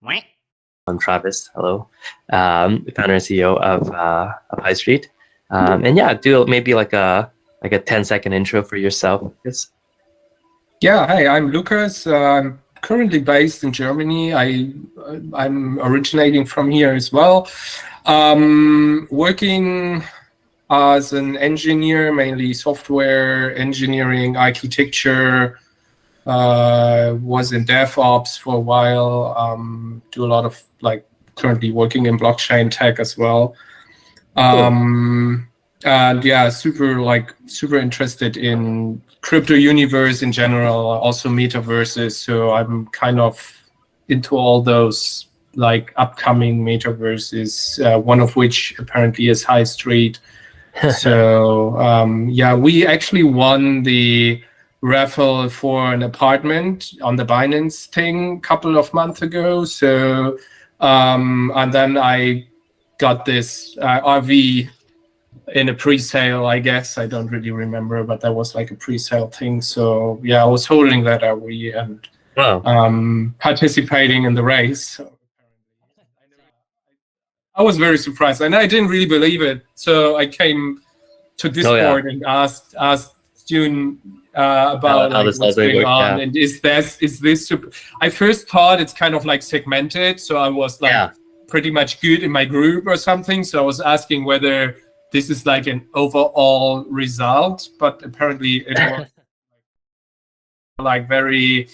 I'm Travis. Hello, founder and CEO of Highstreet. And yeah, do maybe like a 10-second intro for yourself. Yes. Yeah, hi, I'm Lucas. I'm currently based in Germany. I'm originating from here as well. Working as an engineer, mainly software engineering, architecture. Was in DevOps for a while. Do a lot of currently working in blockchain tech as well. Cool. And yeah, super interested in crypto universe in general, also metaverses. So I'm kind of into all those upcoming metaverses, one of which apparently is Highstreet. So yeah, we actually won the raffle for an apartment on the Binance thing a couple of months ago. So and then I got this RV in a pre-sale, I guess. I don't really remember, but that was like a pre-sale thing. So yeah, I was holding that RV and Wow. participating in the race. So I was very surprised, and I didn't really believe it. So I came to Oh yeah. Discord and asked June How about how like this all what's going going work? on, Yeah. and is this. I first thought it's kind of like segmented, so I was like Yeah. pretty much good in my group or something. So I was asking whether this is like an overall result, but apparently it was like very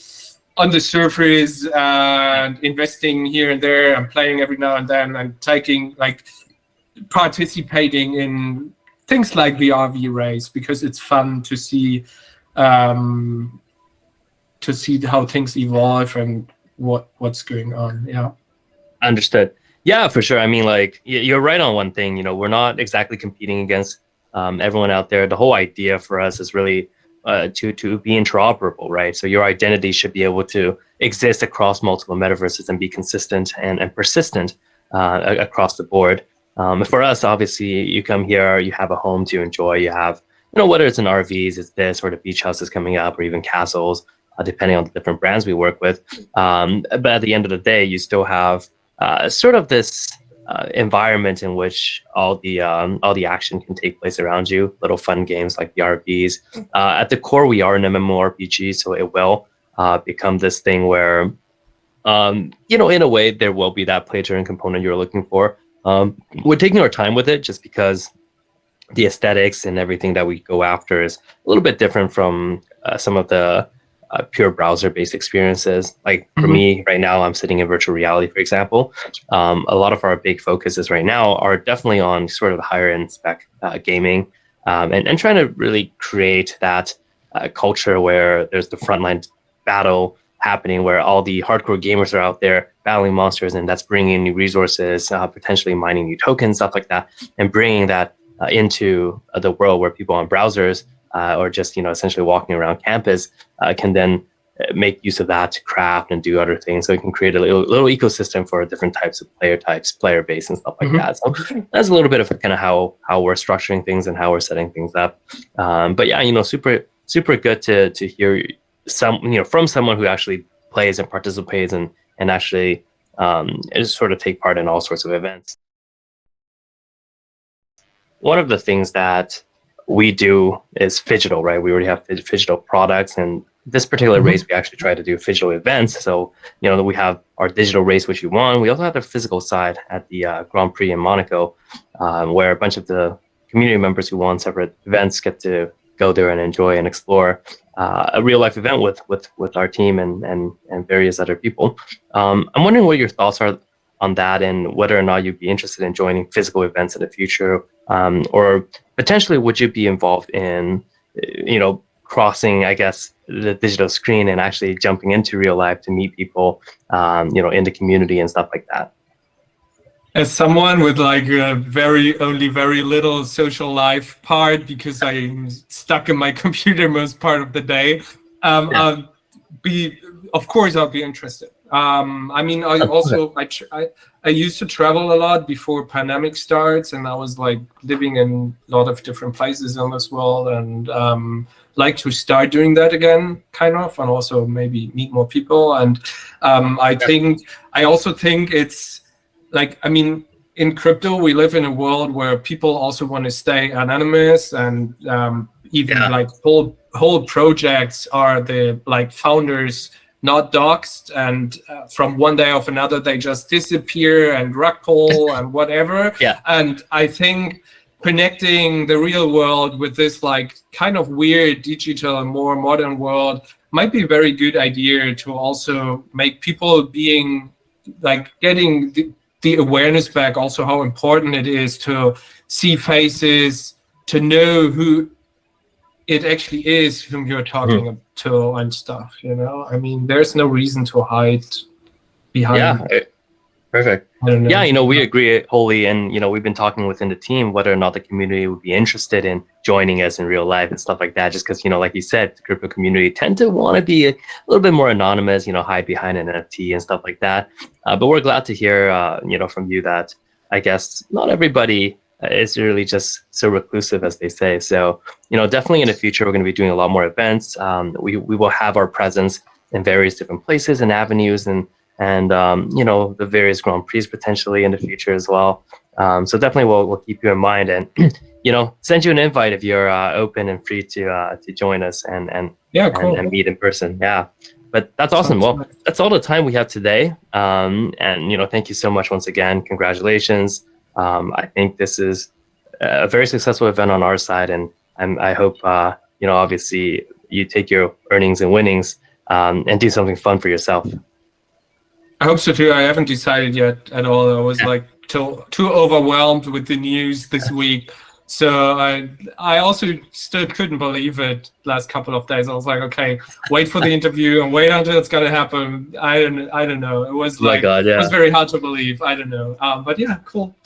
on the surface and investing here and there and playing every now and then and taking participating in things like the RV race because it's fun um, to see how things evolve and what's going on. Yeah. Understood. Yeah, for sure. I mean, like you're right on one thing. We're not exactly competing against everyone out there. The whole idea for us is really to be interoperable, right? So your identity should be able to exist across multiple metaverses and be consistent and persistent across the board. For us, obviously, you come here, you have a home to enjoy. You have, whether it's an RVs, it's this, or the beach houses coming up, or even castles, depending on the different brands we work with. But at the end of the day, you still have sort of this environment in which all the action can take place around you. Little fun games like the RVs. At the core, we are an MMORPG, so it will become this thing where, in a way, there will be that play-to-earn component you're looking for. We're taking our time with it, just because the aesthetics and everything that we go after is a little bit different from some of the pure browser-based experiences. Like for Mm-hmm. me right now, I'm sitting in virtual reality, for example. A lot of our big focuses right now are definitely on sort of higher end spec gaming, and trying to really create that culture where there's the frontline battle happening, where all the hardcore gamers are out there battling monsters, and that's bringing new resources, potentially mining new tokens, stuff like that, and bringing that into the world where people on browsers or just essentially walking around campus can then make use of that to craft and do other things. So it can create a little ecosystem for different types of player base, and stuff like Mm-hmm. that. So that's a little bit of kind of how we're structuring things and how we're setting things up. But yeah, super good to hear from someone who actually plays and participates and actually just sort of take part in all sorts of events. One of the things that we do is phygital, right? We already have phygital products, and this particular Mm-hmm. race, we actually try to do phygital events. So, we have our digital race, which we won. We also have the physical side at the Grand Prix in Monaco, where a bunch of the community members who won separate events get to go there and enjoy and explore a real life event with our team and various other people. I'm wondering what your thoughts are on that, and whether or not you'd be interested in joining physical events in the future, or potentially would you be involved in, crossing, I guess, the digital screen and actually jumping into real life to meet people, in the community and stuff like that. As someone with like a very little social life part, because I'm stuck in my computer most part of the day, Yeah. I'll be, of course, I'll be interested. I mean, I used to travel a lot before pandemic starts, and I was like living in a lot of different places in this world, and like to start doing that again, kind of, and also maybe meet more people. And I also think it's like, I mean, in crypto, we live in a world where people also want to stay anonymous, and even like whole projects are the like founders not doxxed, and from one day of another they just disappear and rug pull and whatever. And I think connecting the real world with this like kind of weird digital and more modern world might be a very good idea to also make people being like getting the awareness back, also how important it is to see faces, to know who it actually is whom you're talking to and stuff, you know? I mean, there's no reason to hide behind. Yeah, perfect. Yeah, you know, we agree wholly. And, you know, we've been talking within the team whether or not the community would be interested in joining us in real life and stuff like that. Just because, you know, like you said, the crypto community tend to want to be a little bit more anonymous, you know, hide behind an NFT and stuff like that. But we're glad to hear, you know, from you that I guess not everybody is really just so reclusive as they say. So, you know, definitely in the future, we're going to be doing a lot more events. We will have our presence in various different places and avenues, and you know, the various Grand Prix potentially in the future as well. So definitely we'll keep you in mind, and you know, send you an invite if you're open and free to join us and and meet in person. Yeah. But that's awesome. Well, that's all the time we have today. And you know, thank you so much once again. Congratulations. I think this is a very successful event on our side, and I hope you know, obviously you take your earnings and winnings and do something fun for yourself. I hope so too. I haven't decided yet at all. I was like too overwhelmed with the news this week. So I also still couldn't believe it last couple of days. I was like, okay, wait for the interview and wait until it's gonna happen. I don't know. It was like, it was very hard to believe. I don't know. But yeah, cool.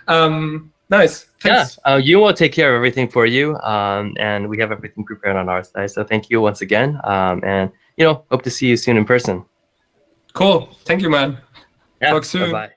Nice. Thanks. Yeah, you will take care of everything for you. And we have everything prepared on our side. So thank you once again. And you know, hope to see you soon in person. Cool. Thank you, man. Yeah, talk soon. Bye-bye.